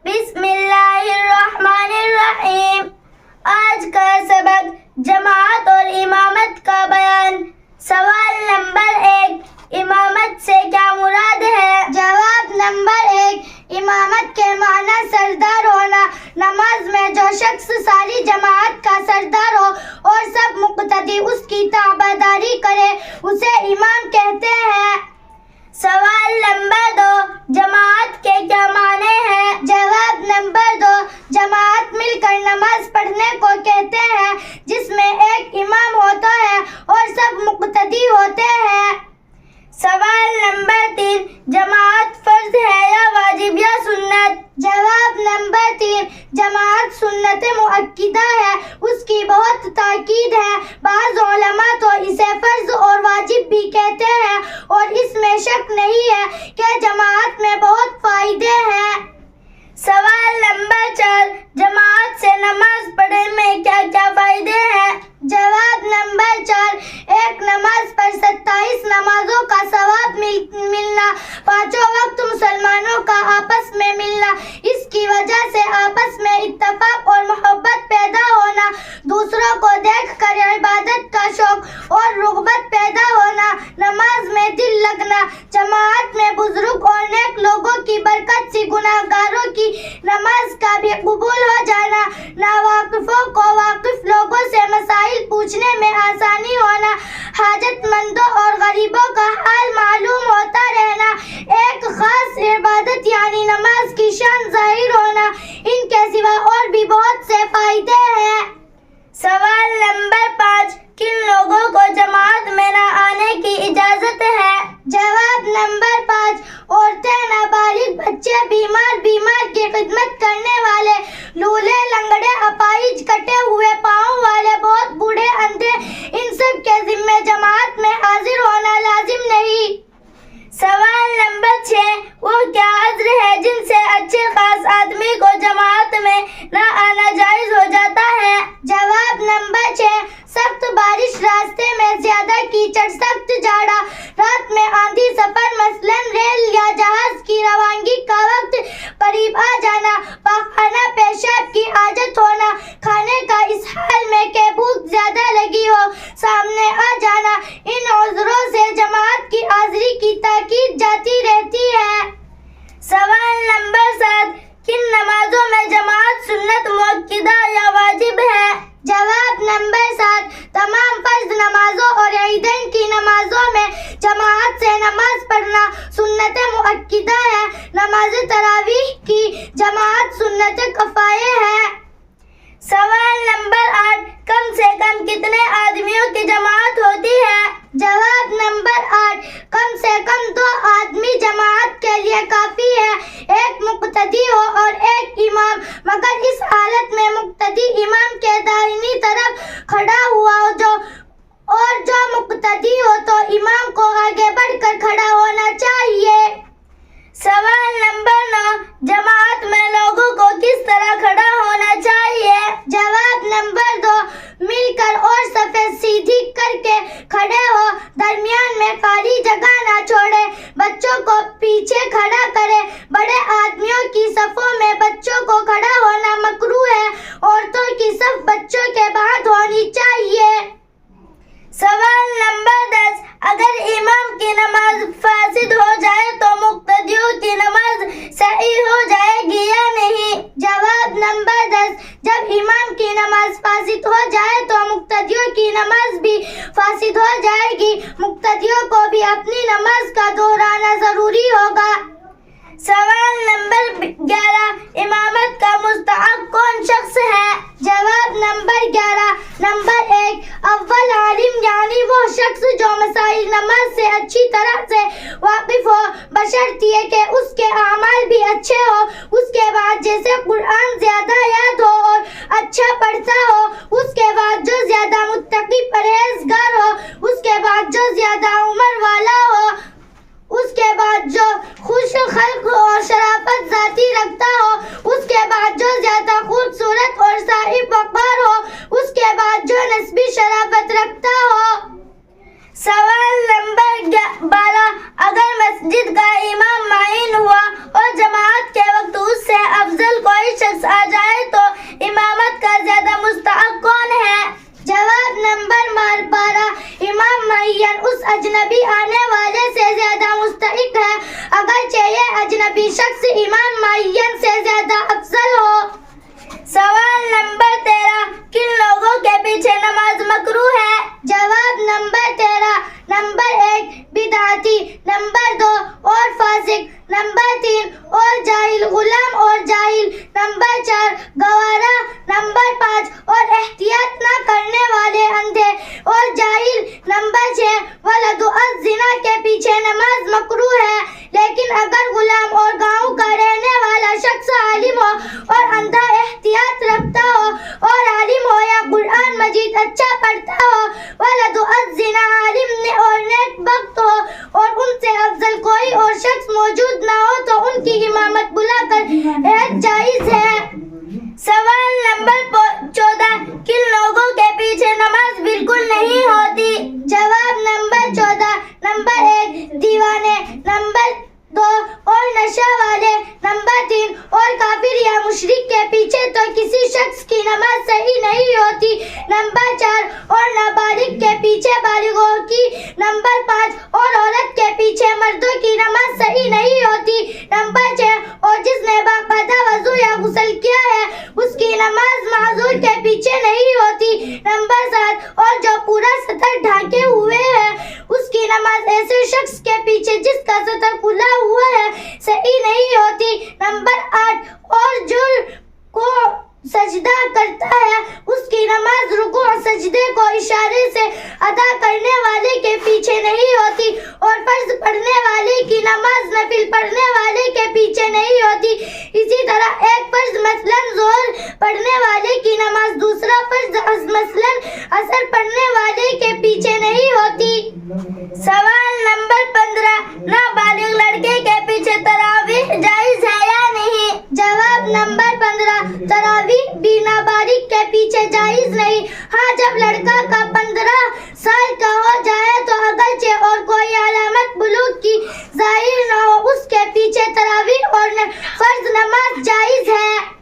بسم اللہ الرحمن الرحیم۔ آج کا سبق جماعت اور امامت کا بیان۔ سوال نمبر 1، امامت سے کیا مراد ہے؟ جواب نمبر 1، امامت کے معنی سردار ہونا۔ نماز میں جو شخص ساری جماعت کا سردار ہو اور سب مقتدی اس کی تابعداری کرے اسے امام کہتے ہیں۔ سوال نمبر 2، جماعت کے کیا معنی ہیں؟ جواب نمبر 2، جماعت مل کر نماز پڑھنے کو کہتے ہیں جس میں ایک امام ہوتا ہے اور سب مقتدی ہوتے ہیں۔ سوال نمبر 3، جماعت فرض ہے یا واجب یا سنت؟ جواب نمبر 3، جماعت سنت مؤکدہ ہے، اس کی بہت تاکید ہے۔ بعض علماء تو اسے فرض اور واجب بھی کہتے ہیں اور اس میں شک نہیں ہے کہ جماعت میں بہت فائدے ہیں۔ سوال نمبر 4، جماعت سے نماز پڑھنے میں کیا کیا فائدے ہیں؟ جواب نمبر 4، ایک نماز پر 27 نمازوں کا ثواب ملنا، 5 وقت مسلمانوں کا آپس میں ملنا، اس کی وجہ سے آپس میں اتفاق اور محبت پیدا ہونا، دوسروں کو دیکھ کر عبادت کا شوق اور رغبت پیدا ہونا، نماز میں دل لگنا، جماعت میں بزرگ اور نیک لوگوں کی برکت سے گناہگاروں کی نماز کا بھی قبول ہو جانا، ناواقفوں کو واقف لوگوں سے مسائل پوچھنے میں آسانی ہونا، حاجت مندوں اور غریبوں کا حال معلوم ہوتا رہنا، ایک خاص عبادت یعنی نماز کی شان ظاہر ہونا، ان کے سوا اور بھی بہت سے فائدے ہیں۔ سوال نمبر 5، کن لوگوں کو جماعت میں نہ آنے کی اجازت ہے؟ جواب نمبر 5، عورتیں، نابالغ بچے، بیمار کی خدمت کرنے والے، لولے، لنگڑے، اپاہج، کٹے ہوئے پاؤں والے، بہت بوڑھے، اندھے، ان سب کے ذمہ جماعت میں حاضر ہونا لازم نہیں۔ سوال نمبر 6، وہ کیا عذر ہے جن سے اچھے خاص آدمی کو جماعت میں نہ آنا جائز ہو جاتا ہے؟ جواب نمبر 6، سخت بارش، راستے میں زیادہ کیچڑ، سخت جاڑا، رات میں آندھی، سفر مثلاً ریل یا جہاز کی روانگی کا وقت قریب آ جانا، پاخانہ پیشاب کی حاجت ہونا، کھانے کا اس حال میں کہ بھوک زیادہ لگی ہو سامنے آ جانا، ان عذروں سے جماعت کی حاضری کی تاکید جاتی رہتی ہے۔ سوال نمبر 7، کن نمازوں میں جماعت سنت مؤکدہ یا واجب ہے؟ جواب نمبر 7، تمام فرض نمازوں اور عیدین کی نمازوں میں جماعت سے نماز پڑھنا سنت مؤکدہ ہے، نماز تراویح کی جماعت سنت کفایہ ہے۔ سوال نمبر 8، کم سے کم کتنے آدمیوں کی جماعت ہوتی ہے؟ جواب نمبر 8، کم سے کم 2 آدمی جماعت کے لیے کافی ہے، ایک مقتدی ہو اور ایک امام، مگر اس حالت میں مقتدی امام کے دائیں طرف کھڑا ہوا ہو اور جو مقتدی ہو تو امام کو آگے بڑھ کر کھڑا ہونا چاہیے۔ سوال نمبر 9، جماعت میں لوگوں کو کس طرح کھڑا ہونا چاہیے؟ جواب نمبر 2، مل کر اور صفیں سیدھی کر کے کھڑے ہو، درمیان میں خالی جگہ نہ چھوڑے، بچوں کو پیچھے کھڑا کرے، بڑے آدمیوں کی صفوں میں بچوں کو کھڑا ہونا مکروہ ہے، عورتوں کی صف بچوں کے بعد ہونی چاہیے۔ سوال نمبر 10، اگر امام کی نماز فاسد ہو جائے تو مقتدیوں کی نماز صحیح ہو جائے گی یا نہیں؟ جواب نمبر 10، جب امام کی نماز فاسد ہو جائے تو مقتدیوں کی نماز بھی فاسد ہو جائے گی، مقتدیوں کو بھی اپنی نماز کا دہرانا ضروری ہوگا۔ سوال نمبر 11، امامت کا مستحق کون شخص ہے؟ جواب نمبر 11، نمبر 1، اول عالم یعنی وہ شخص جو مسائل نماز سے اچھی طرح سے واقف ہو، بشرط یہ کہ اس کے اعمال بھی اچھے ہو، اس کے بعد جیسے قرآن زیادہ یاد ہو اور اچھا پڑھتا ہو، اس کے بعد جو زیادہ متقی پرہیزگار ہو، اس کے بعد جو زیادہ عمر والا ہو، اس کے بعد جو خوش خلق اور شرافت ذاتی رکھتا ہو، اس کے بعد جو زیادہ خوبصورت اور صاحب وقار ہو، اس کے بعد جو نسبی شرافت رکھتا ہو۔ سوال نمبر 12، اگر مسجد کا امام معین ہوا اور جماعت کے وقت اس متعین سے زیادہ افضل ہو۔ سوال نمبر 13 کن لوگوں کے پیچھے نماز مکروہ ہے؟ جواب نمبر 13 نمبر 1 بدعتی، نمبر 2 اور فاسق، نمبر 3 اور جاہل، غلام اور جاہل، نمبر 4 گوارا، نمبر 5 اور احتیاط نہ کرنے والے اندھے اور جاہل، نمبر 6 ولد الزنا کے پیچھے نماز مکروہ ہے، لیکن اگر غلام اور گاؤں کا رہنے والا شخص عالم ہو اور اندھا احتیاط رکھتا ہو اور عالم ہو یا قرآن مجید اچھا پڑھتا ہو، ولد الزنا عالم اور نیک بخت ہو اور ان سے افضل کوئی اور شخص موجود نہ ہو تو ان کی امامت بلا کر جائز ہے۔ سوال نمبر 14 کن لوگوں کے پیچھے نماز بالکل نہیں ہوتی؟ جواب نمبر 14 نمبر 1 دیوانے، نمبر 2 اور نشہ والے، نمبر 3 اور کافر یا مشرک کے پیچھے تو کسی شخص کی نماز صحیح نہیں ہوتی، نمبر 4 اور نابالغ کے پیچھے بالغوں کی، نمبر 5 اور عورت کے پیچھے مردوں کی نماز صحیح نہیں ہوتی، نمبر 6 اور جس نے باقاعدہ وضو یا غسل کیا ہے اس کی نماز معذور کے پیچھے نہیں ہوتی، نمبر 7 اور جو پورا سطر ڈھانکے ہوئے ہے اس کی نماز ایسے شخص کے پیچھے جس کا سطر کھلا ہوا ہے صحیح نہیں ہوتی، نمبر 8 اور جو کو سجدہ کرتا ہے اس کی نماز رکوع سجدے کو اشارے سے ادا کرنے والے کے پیچھے نہیں ہوتی اور فرض پڑھنے والے کی نماز نفل پڑھنے والے کے پیچھے نہیں ہوتی، اسی طرح ایک فرض مثلا ظہر پڑھنے والے کی نماز دوسرا فرض مثلا عصر پڑھنے والے کے پیچھے نہیں ہوتی۔ سوال نمبر 15 نابالغ لڑکے کے پیچھے تراویح جائز ہے یا نہیں؟ جواب نمبر 15 تراویح بھی نابالغ کے پیچھے جائز نہیں، ہاں جب لڑکا کا 15 سال کا ہو جائے